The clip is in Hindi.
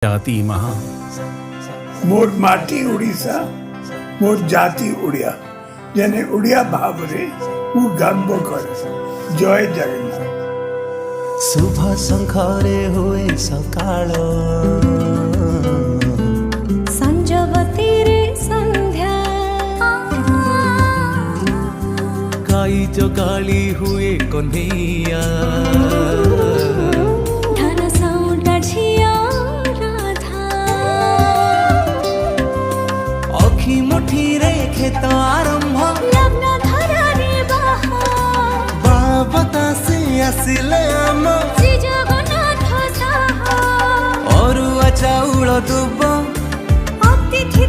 जाति महा मोर माटी उड़ीसा मोर जाति उड़िया जेने उड़िया भावरे मु गर्व करे जय जगन्नाथ। शुभ शंखरे हुए सकाळ संजवती रे संध्या गाई जगाली हुए कन्हैया धन साउंड झिया राधा अखी मुठी रे खेत आरंभ लग्न धरा रे बाहा बाबता से आसिले आम श्री जगन्नाथ साहा अरुआ चाउल दुब अतिथि